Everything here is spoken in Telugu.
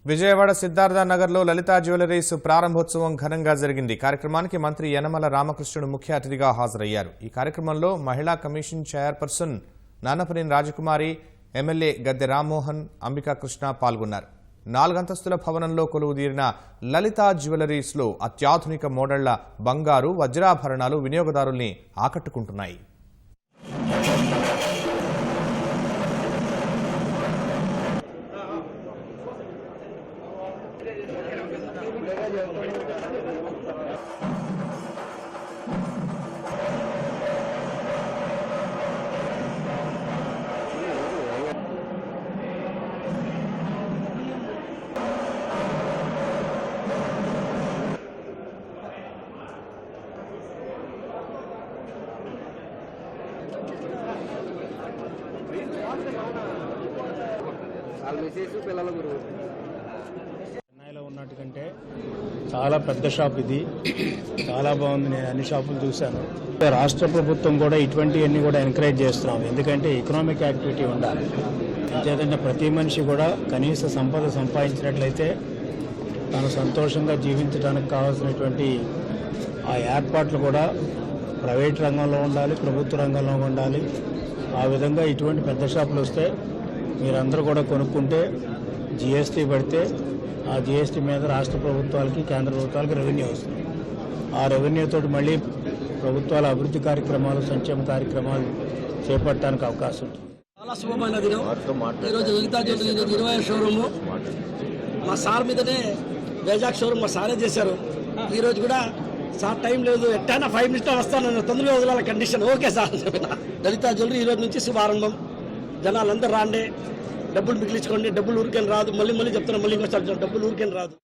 విజయవాడ సిద్ధార్థ నగర్లో లలితా జ్యువెలరీస్ ప్రారంభోత్సవం ఘనంగా జరిగింది. కార్యక్రమానికి మంత్రి యనమల రామకృష్ణుడు ముఖ్య అతిథిగా హాజరయ్యారు. ఈ కార్యక్రమంలో మహిళా కమిషన్ చైర్పర్సన్ నానపనేని రాజకుమారి, ఎమ్మెల్యే గద్దె రామ్మోహన్, అంబికా కృష్ణ పాల్గొన్నారు. 4 అంతస్తుల భవనంలో కొలువుదీరిన లలితా జ్యువెలరీస్లో అత్యాధునిక మోడళ్ల బంగారు, వజ్రాభరణాలు వినియోగదారుల్ని ఆకట్టుకుంటున్నాయి. చెన్నైలో ఉన్నట్టుకంటే చాలా పెద్ద షాప్ ఇది. చాలా బాగుంది. నేను అన్ని షాపులు చూశాను. రాష్ట్ర ప్రభుత్వం కూడా ఇటువంటివన్నీ కూడా ఎంకరేజ్ చేస్తున్నాం. ఎందుకంటే ఎకనామిక్ యాక్టివిటీ ఉండాలి. ఎందుకంటే ప్రతి మనిషి కూడా కనీస సంపద సంపాదించినట్లయితే తాను సంతోషంగా జీవించడానికి కావాల్సినటువంటి ఆ ఏర్పాట్లు కూడా ప్రైవేట్ రంగంలో ఉండాలి, ప్రభుత్వ రంగంలో ఉండాలి. ఆ విధంగా ఇటువంటి పెద్ద షాపులు వస్తే మీరందరూ కూడా కొనుక్కుంటే జీఎస్టీ పడితే ఆ జీఎస్టీ మీద రాష్ట్ర ప్రభుత్వాలకి, కేంద్ర ప్రభుత్వాలకి రెవెన్యూ వస్తుంది. ఆ రెవెన్యూతో మళ్ళీ ప్రభుత్వాల అభివృద్ధి కార్యక్రమాలు, సంక్షేమ కార్యక్రమాలు చేపట్టడానికి అవకాశం ఉంటుంది. చాలా శుభమైన దినం. ఈరోజు లలితా జ్యువెలరీ 20వ షోరూము మా సార్ మీదనే వైజాగ్ షోరూమ్ మా సారే చేశారు. ఈరోజు కూడా సార్ టైం లేదు, ఎట్టైనా 5 మినిట్స్ వస్తాను, తొందరగా వదలాల కండిషన్. ఓకే సార్ అని చెప్పిన. లలితా జ్యువెలరీ ఈరోజు నుంచి శుభారంభం. జనాలందరూ రాండి, డబ్బులు మిగిలించుకోండి. డబ్బులు ఊరికేం రాదు. మళ్ళీ చెప్తున్నా, మళ్ళీ డబ్బులు ఊరికేం రాదు.